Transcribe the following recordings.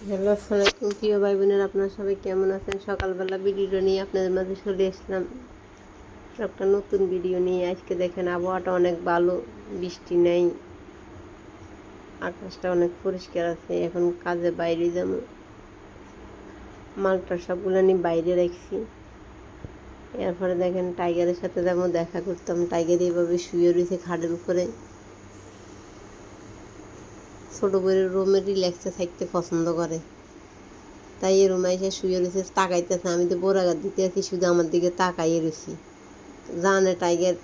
Hello, আসসালামু আলাইকুম প্রিয় ভাই বোনেরা, আপনারা সবাই কেমন আছেন? সকালবেলা ভিডিও নিয়ে আপনাদের মাঝে চলে এসলাম একটা নতুন ভিডিও নিয়ে। আজকে দেখেন আবহাওয়াটা অনেক ভালো, বৃষ্টি নেই, আকাশটা অনেক পরিষ্কার আছে। এখন কাজে বাইরে যাবো, মালটা সবগুলো নিয়ে বাইরে রাখছি। এরপরে দেখেন টাইগারের সাথে যাবো দেখা করতাম। টাইগার এইভাবে শুয়ে রয়েছে খাটের উপরে। ছোটো বইয়ের রুমে রিল্যাক্সে থাকতে পছন্দ করে, তাই এই রুমে এসে শুয়ে রয়েছে, তাকাইতেছে। আমি তো বোরাগার দিতে আছি, শুধু আমার দিকে তাকাইয়ে রয়েছি। জানে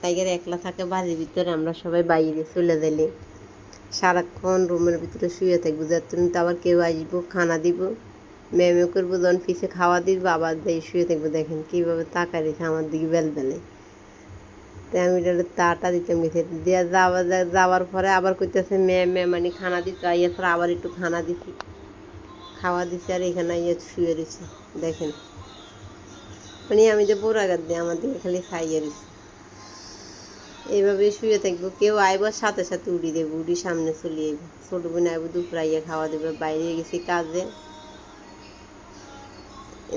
টাইগার একলা থাকে বাড়ির ভিতরে, আমরা সবাই বাইরে চলে গেলে সারাক্ষণ রুমের ভিতরে শুয়ে থাকবো। যতদিন তো আবার কেউ আসবো, খানা দিব, মেয়ে করবো, যখন পিছিয়ে খাওয়া দিব আবার দিয়ে শুয়ে থাকবো। দেখেন কীভাবে তাকাই রেখে আমার দিকে বেলে। তাই আমি তাটা দিতাম গেছে দিয়ে যাওয়ার পরে আবার করতেছে মেয়ে মানে খানা দিতে আইয়ার পরে আবার একটু খানা দিছি, খাওয়া দিছি, আর এখানে আইয়া শুয়ে রয়েছে। দেখেন মানে আমি যে বোরাগার দিই আমার দিকে খালি খাইয়ে রয়েছি। এইভাবে শুয়ে থাকবো, কেউ আইবার সাথে সাথে উড়ি দেবো, উড়ি সামনে চলে যাবো। ছোটো বোন আইবো, দুপুর আইয়া খাওয়া দেবে। বাইরে গেছি কাজে।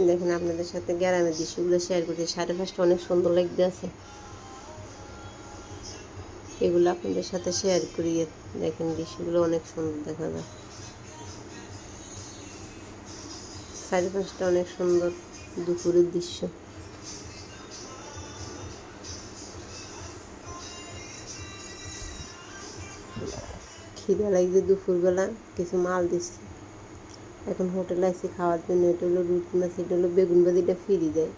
দেখেন আপনাদের সাথে গ্রামের দৃশ্যগুলো শেয়ার করছি। 5:30 অনেক সুন্দর লাগতে আছে, এগুলো আপনাদের সাথে শেয়ার করি। দেখেন দৃশ্যগুলো অনেক সুন্দর দেখা যায়। 5:30 অনেক সুন্দর দুপুরের দৃশ্য। খিদে লাগছে, দুপুরবেলা কিছু মাল দিচ্ছি। এখন হোটেলে আসছি খাওয়ার জন্য। এটা হলো রুটি মাছ, এটা হলো বেগুন ভাজিটা ফ্রি দেয়।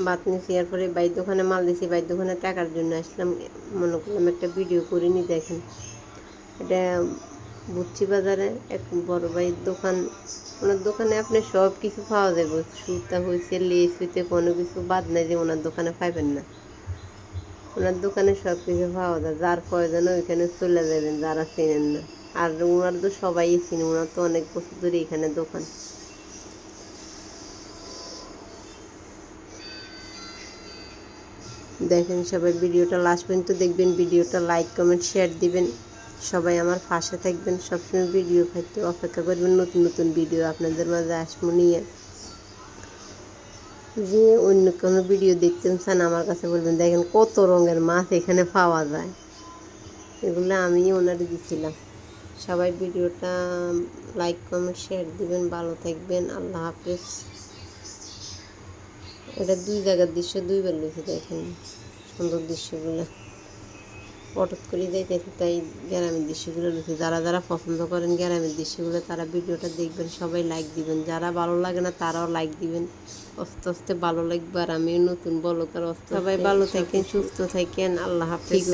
ভাত নিয়েছি, এরপরে বাইর দোকানে মাল দিয়েছি। বাইর দোকানে টাকার জন্য আসলাম, মনে করলাম একটা ভিডিও করে নি। দেখেন এটা বুচ্চি বাজারে এক বড় ভাইয়ের দোকান। ওনার দোকানে আপনি সব কিছু পাওয়া যাবে, সুতা হয়েছে, লেস হইতে কোনো কিছু বাদ নাই যে ওনার দোকানে পাইবেন না। ওনার দোকানে সব কিছু পাওয়া যায়, যার প্রয়োজন ওইখানে চলে যাবেন যারা চেনেন না। আর ওনার তো সবাই চিনে, ওনার তো অনেক বছর ধরে এখানে দোকান। দেখেন সবাই ভিডিওটা লাস্ট পর্যন্ত দেখবেন, ভিডিওটা লাইক কমেন্ট শেয়ার দিবেন, সবাই আমার পাশে থাকবেন। সবসময় ভিডিও খাইতে অপেক্ষা করবেন, নতুন নতুন ভিডিও আপনাদের মাঝে আসবো নিয়ে। যে অন্য কোনো ভিডিও দেখতে চান আমার কাছে বলবেন। দেখেন কত রঙের মাছ এখানে পাওয়া যায়, এগুলো আমি ওনারে দিছিলাম। সবাই ভিডিওটা লাইক কমেন্ট শেয়ার দিবেন, ভালো থাকবেন, আল্লাহ হাফেজ। এটা 2 জায়গার দৃশ্য, 2বার লইছে। দেখেন সুন্দর দৃশ্যগুলো, হঠাৎ করে যাইতেছে তাই গ্রামের দৃশ্যগুলো লইছে। যারা যারা পছন্দ করেন গ্রামের দৃশ্যগুলো তারা ভিডিওটা দেখবেন, সবাই লাইক দিবেন। যারা ভালো লাগে না তারাও লাইক দিবেন, আস্তে আস্তে ভালো লাগবে। আর আমিও নতুন ব্লগার, সবাই ভালো থাকেন, সুস্থ থাকেন, আল্লাহ হাফেজ।